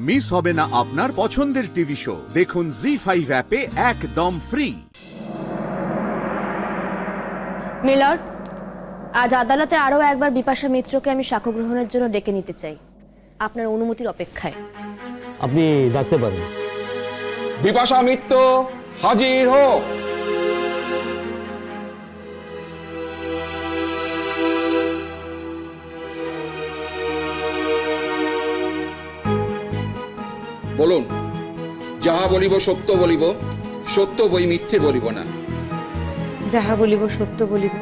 Miss হবে না আপনার পছন্দের টিভি শো। দেখুন জি5 অ্যাপে একদম ফ্রি। মিলর্ড, আজ আদালতে আরও একবার বিপাশা মিত্রকে আমি সাক্ষ্য গ্রহণের জন্য ডেকে নিতে চাই, আপনার অনুমতির অপেক্ষায়। আপনি ডাকতে পারেন। বিপাশা মিত্র হাজির হো। বলুন, যাহা বলিব সত্য বলিব, সত্য বই মিথ্যে বলিব না। যাহা বলিব সত্য বলিব,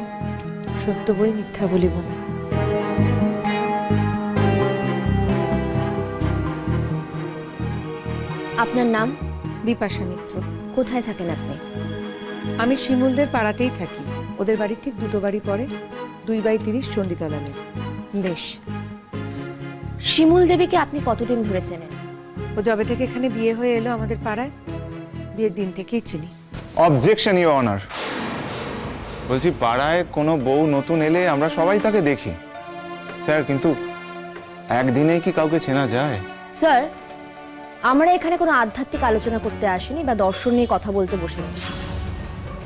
সত্য বই মিথ্যা বলিব না। আপনার নাম? বিপাশা মিত্র। কোথায় থাকেন আপনি? আমি শিমুলদের পাড়াতেই থাকি। ওদের বাড়ির ঠিক দুটো বাড়ি পরে, 2/30 চণ্ডীতলা লেন। বেশ। শিমুল দেবীকে আপনি কতদিন ধরে চেনেন? ও যবে থেকে এখানে বিয়ে হয়ে এলো আমাদের পাড়ায়, বিয়ের দিন থেকেই চিনি। Objection your honour. বলছি, পাড়ায় কোনো বউ নতুন এলে আমরা সবাই তাকে দেখি স্যার, কিন্তু একদিনে কি কাউকে চেনা যায়? স্যার, আমরা এখানে কোনো আধ্যাত্মিক আলোচনা করতে আসিনি বা দর্শন নিয়ে কথা বলতে বসিনি।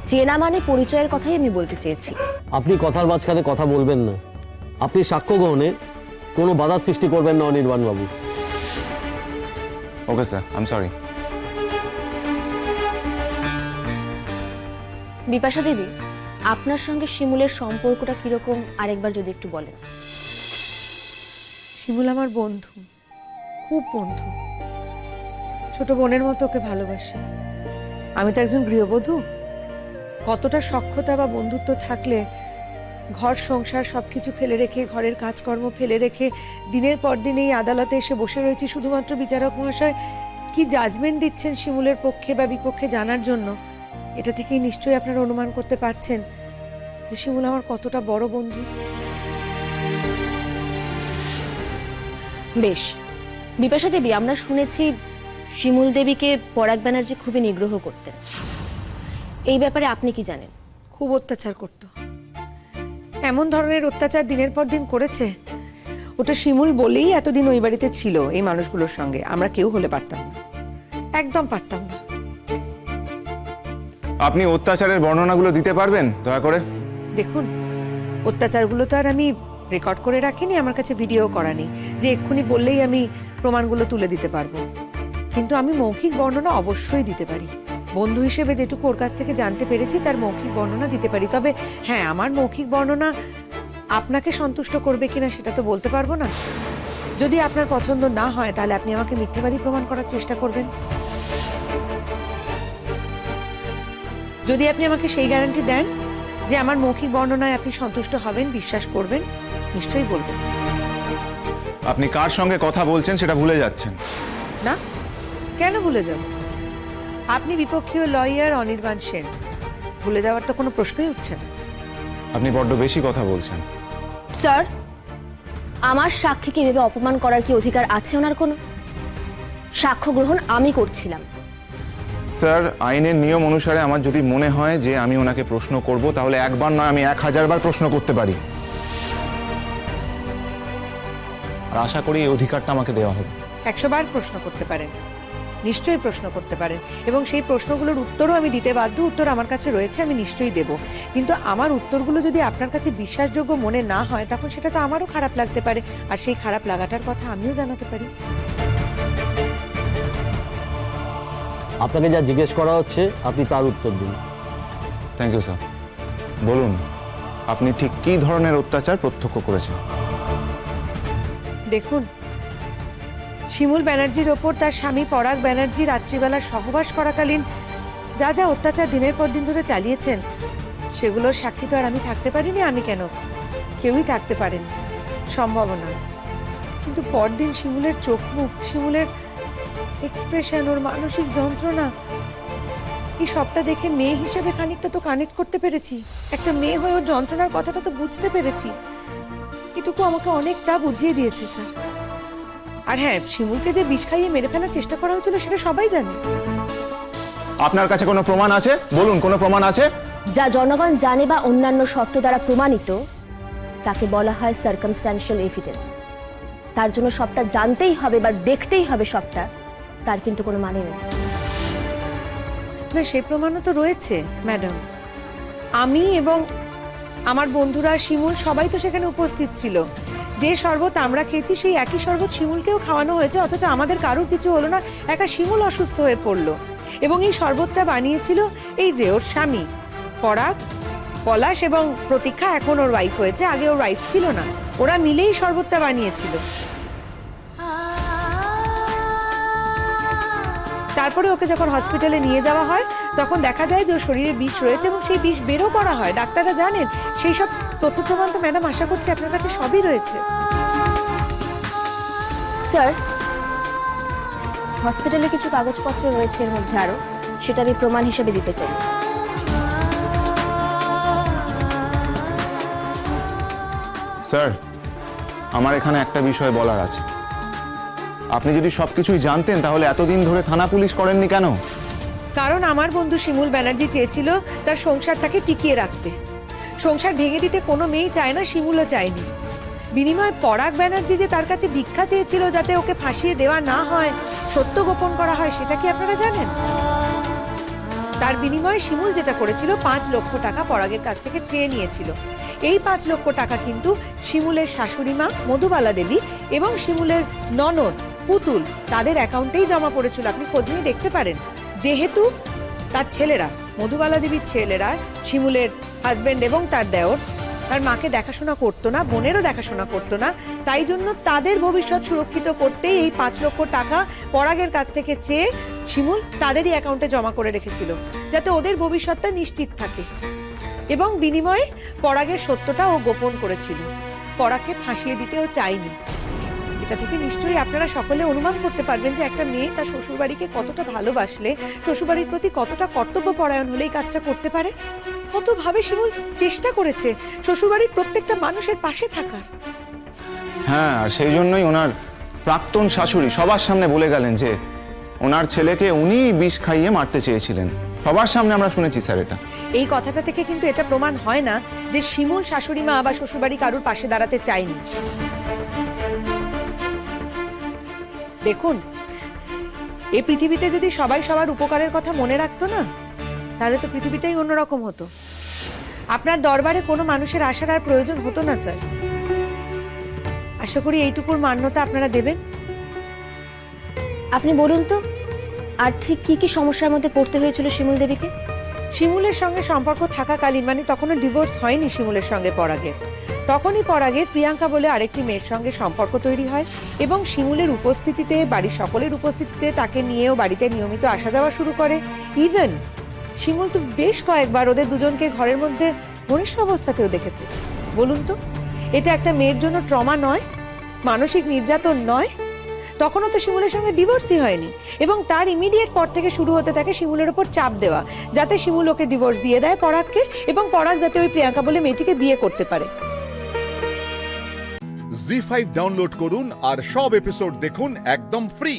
চেনা মানে পরিচয়ের কথাই আমি বলতে চেয়েছি। আপনি কথার মাঝখানে কথা বলবেন না। আপনি সাক্ষ্য গ্রহণে কোনো বাধা সৃষ্টি করবেন না অনির্বাণ বাবু। Okay sir, I am sorry. Bipasha Devi, আপনার সঙ্গে শিমুলের সম্পর্কটা কিরকম আরেকবার যদি একটু বলেন। শিমুল আমার বন্ধু, খুব বন্ধু। ছোট বোনের মতো ওকে ভালোবাসি। আমি তো একজন গৃহবধূ। কতটা সখ্যতা বা বন্ধুত্ব থাকলে ঘর সংসার সবকিছু ফেলে রেখে, ঘরের কাজকর্ম ফেলে রেখে দিনের পর দিন এই আদালতে এসে বসে রয়েছি শুধুমাত্র বিচারক মহাশয় কি জাজমেন্ট দিচ্ছেন শিমুলের পক্ষে বা বিপক্ষে জানার জন্য। এটা থেকেই নিশ্চয়ই আপনারা অনুমান করতে পারছেন যে শিমুল আমার কতটা বড় বন্ধু। বেশ। বিপাশা দেবী, আমরা শুনেছি শিমুল দেবীকে পরাগ ব্যানার্জি খুবই নিগ্রহ করতেন। এই ব্যাপারে আপনি কি জানেন? খুব অত্যাচার করত। এমন ধরনের অত্যাচার দিনের পর দিন করেছে, ওটা শিমুল বলেই এতদিন ওই বাড়িতে ছিল এই মানুষগুলোর সঙ্গে। আমরা কেউ হলে পারতাম না, একদম পারতাম না। আপনি অত্যাচারের বর্ণনাগুলো দিতে পারবেন দয়া করে? দেখুন, অত্যাচারগুলো তো আর আমি রেকর্ড করে রাখিনি, আমার কাছে ভিডিও করা নেই যে এক্ষুনি বললেই আমি প্রমাণগুলো তুলে দিতে পারবো। কিন্তু আমি মৌখিক বর্ণনা অবশ্যই দিতে পারি। বন্ধু হিসেবে যেটুকু ওর কাছ থেকে জানতে পেরেছি তার মৌখিক বর্ণনা দিতে পারি। তবে হ্যাঁ, আমার মৌখিক বর্ণনা আপনাকে সন্তুষ্ট করবে কিনা সেটা তো বলতে পারবো না। যদি আপনার পছন্দ না হয় তাহলে আপনি আমাকে মিথ্যেবাদী প্রমাণ করার চেষ্টা করবেন। যদি আপনি আমাকে সেই গ্যারান্টি দেন যে আমার মৌখিক বর্ণনায় আপনি সন্তুষ্ট হবেন, বিশ্বাস করবেন, নিশ্চয়ই বলবেন। আপনি কার সঙ্গে কথা বলছেন সেটা ভুলে যাচ্ছেন। না, কেন ভুলে যাব? আপনি বিপক্ষীয় লয়ার অনির্বাণ সেন, ভুলে যাওয়ার তো কোনো প্রশ্নই উঠছে না। আপনি বড্ড বেশি কথা বলছেন। স্যার, আমার সাক্ষীকে এভাবে অপমান করার কি অধিকার আছে ওনার কোনো? সাক্ষ্য গ্রহণ আমি করছিলাম। স্যার, আইনের নিয়ম অনুসারে আমার যদি মনে হয় যে আমি ওনাকে প্রশ্ন করব, তাহলে একবার নয় আমি 1000 বার প্রশ্ন করতে পারি। আর আশা করি এই অধিকারটা আমাকে দেওয়া হবে। 100 বার প্রশ্ন করতে পারেন, নিশ্চয়ই প্রশ্ন করতে পারেন, এবং সেই প্রশ্নগুলোর উত্তরও আমি দিতে বাধ্য। উত্তর আমার কাছে রয়েছে, আমি নিশ্চয়ই দেব। কিন্তু আমার উত্তরগুলো যদি আপনার কাছে বিশ্বাসযোগ্য মনে না হয় তখন সেটা তো আমারও খারাপ লাগতে পারে, আর সেই খারাপ লাগাটার কথা আমিও জানাতে পারি। আপনাকে যা জিজ্ঞেস করা হচ্ছে আপনি তার উত্তর দিন। Thank you sir. বলুন, আপনি ঠিক কী ধরনের অত্যাচার প্রত্যক্ষ করেছেন? দেখুন, শিমুল ব্যানার্জির ওপর তার স্বামী পরাগ ব্যানার্জি রাত্রিবেলা সহবাস করাকালীন যা যা অত্যাচার দিনের পর দিন ধরে চালিয়েছেন সেগুলোর সাক্ষী তো আর আমি থাকতে পারিনি। আমি কেন, কেউই থাকতে পারেনি, সম্ভব না। কিন্তু পরদিন শিমুলের চোখ মুখ, শিমুলের এক্সপ্রেশন, ওর মানসিক যন্ত্রণা, এই সবটা দেখে মেয়ে হিসেবে খানিকটা তো কানেক্ট করতে পেরেছি। একটা মেয়ে হয়ে ওর যন্ত্রণার কথাটা তো বুঝতে পেরেছি। এটুকু আমাকে অনেকটা বুঝিয়ে দিয়েছে স্যার। আর হ্যাঁ, শিমুলকে যে বিষ খাইয়ে মেরে ফেলার চেষ্টা করা হয়েছিল সেটা সবাই জানে। আপনার কাছে কোনো প্রমাণ আছে? বলুন, কোনো প্রমাণ আছে? যা জনগণ জানে বা অন্যান্য শর্ত দ্বারা প্রমাণিত তাকে বলা হয় সার্কামস্ট্যান্সিয়াল এভিডেন্স। তার জন্য সবটা জানতেই হবে বা দেখতেই হবে সবটা, তার কিন্তু কোনো মানে নেই। না, সেই প্রমাণও তো রয়েছে ম্যাডাম। আমি এবং আমার বন্ধুরা, শিমুল, সবাই তো সেখানে উপস্থিত ছিল। যে শরবত আমরা খেয়েছি সেই একই শরবত শিমুলকেও খাওয়ানো হয়েছে, অথচ আমাদের কারোর কিছু হলো না, একা শিমুল অসুস্থ হয়ে পড়লো। এবং এই শরবতটা বানিয়েছিল এই যে ওর স্বামী পরাগ, পলাশ এবং প্রতীক্ষা, এখন ওর ওয়াইফ হয়েছে, আগে ওর ওয়াইফ ছিল না। ওরা মিলেই শরবতটা বানিয়েছিল। তারপরে ওকে যখন হসপিটালে নিয়ে যাওয়া হয় তখন দেখা যায় যে ওর শরীরে বিষ রয়েছে এবং সেই বিষ বেরও করা হয়। ডাক্তাররা জানেন। সেই সব তথ্য প্রমাণ তো ম্যাডাম আশা করছি আপনার কাছে সবই রয়েছে। স্যার, হসপিটালে কিছু কাগজপত্র রয়েছে এর মধ্যে আরো, সেটা আমি প্রমাণ হিসেবে দিতে চাই। স্যার, আমার এখানে একটা বিষয় বলার আছে। আপনি যদি সবকিছুই জানতেন তাহলে এতদিন ধরে থানা পুলিশ করেননি কেন? কারণ আমার বন্ধু শিমুল ব্যানার্জি চেয়েছিল তার সংসারটাকে টিকিয়ে রাখতে। সংসার ভেঙে দিতে কোনো মেয়েই চায় না, শিমুলও চায়নি। বিনিময়ে পরাগ ব্যানার্জি যে তার কাছে ভিক্ষা চেয়েছিল যাতে ওকে ফাঁসিয়ে দেওয়া না হয়, সত্য গোপন করা হয়, সেটা কি আপনারা জানেন? তার বিনিময়ে শিমুল যেটা করেছিল, 5 লক্ষ টাকা পরাগের কাছ থেকে চেয়ে নিয়েছিল। এই 5 লক্ষ টাকা কিন্তু শিমুলের শাশুড়ি মা মধুবালা দেবী এবং শিমুলের ননদ পুতুল তাদের অ্যাকাউন্টেই জমা পড়েছিল। আপনি খোঁজ নিয়ে দেখতে পারেন। যেহেতু তার ছেলেরা, মধুবালা দেবীর ছেলেরা, শিমুলের হাজবেন্ড এবং তার দেওর তার মাকে দেখাশোনা করতো না, বোনেরও দেখাশোনা করতো না, তাই জন্য তাদের ভবিষ্যৎ সুরক্ষিত করতেই এই 5 লক্ষ টাকা পরাগের কাছ থেকে চেয়ে শিমুল তাদেরই অ্যাকাউন্টে জমা করে রেখেছিল, যাতে ওদের ভবিষ্যৎটা নিশ্চিত থাকে। এবং বিনিময়ে পরাগের সত্যটা ও গোপন করেছিল। পরাগকে ফাঁসিয়ে দিতেও চাইনি। এটা থেকে নিশ্চয়ই আপনারা সকলে অনুমান করতে পারবেন যে একটা মেয়ে তার শ্বশুরবাড়িকে কতটা ভালোবাসলে, শ্বশুরবাড়ির প্রতি কতটা কর্তব্য পরায়ণ হলে এই কাজটা করতে পারে। কতভাবে শিমুল চেষ্টা করেছে শ্বশুরবাড়ির প্রত্যেকটা মানুষের পাশে থাকার। হ্যাঁ, আর সেই জন্যই ওনার প্রাক্তন শাশুড়ি সবার সামনে বলে গেলেন যে ওনার ছেলেকে উনিই বিষ খাইয়ে মারতে চেয়েছিলেন। সবার সামনে আমরা শুনেছি স্যার এটা। এই কথাটা থেকে কিন্তু এটা প্রমাণ হয় না যে শিমুল শাশুড়ি মা আবার শ্বশুরবাড়ি কারুর পাশে দাঁড়াতে চায়নি। দেখুন, এই পৃথিবীতে যদি সবাই সবার উপকারের কথা মনে রাখতো না, তাহলে তো পৃথিবীটাই অন্যরকম হতো। আপনার দরবারে কোনো মানুষের আসার আর প্রয়োজন হতো না স্যার। আশা করি এইটুকুর মান্যতা আপনারা দেবেন। আপনি বলুন তো, আর্থিক কি কি সমস্যার মধ্যে পড়তে হয়েছিল শিমুল দেবীকে? শিমুলের সঙ্গে সম্পর্ক থাকাকালীন, মানে তখনও ডিভোর্স হয়নি শিমুলের সঙ্গে পরাগের, তখনই পরাগের প্রিয়াঙ্কা বলে আরেকটি মেয়ের সঙ্গে সম্পর্ক তৈরি হয় এবং শিমুলের উপস্থিতিতে, বাড়ির সকলের উপস্থিতিতে তাকে নিয়েও বাড়িতে নিয়মিত আসা যাওয়া শুরু করে। ইভেন শিমুল তো বেশ কয়েকবার ওদের দুজনকে ঘরের মধ্যে ঘনিষ্ঠ অবস্থাতেও দেখেছে। বলুন তো, এটা একটা মেয়ের জন্য ট্রমা নয়? মানসিক নির্যাতন নয়? তখনও তো শিমুলের সঙ্গে ডিভোর্সই হয়নি এবং তার ইমিডিয়েট পর থেকে শুরু হতে থাকে শিমুলের ওপর চাপ দেওয়া, যাতে শিমুল ওকে ডিভোর্স দিয়ে দেয় পরাগকে, এবং পরাগ যাতে ওই প্রিয়াঙ্কা বলে মেয়েটিকে বিয়ে করতে পারে। জি5 ডাউনলোড করুন আর সব এপিসোড দেখুন একদম ফ্রি।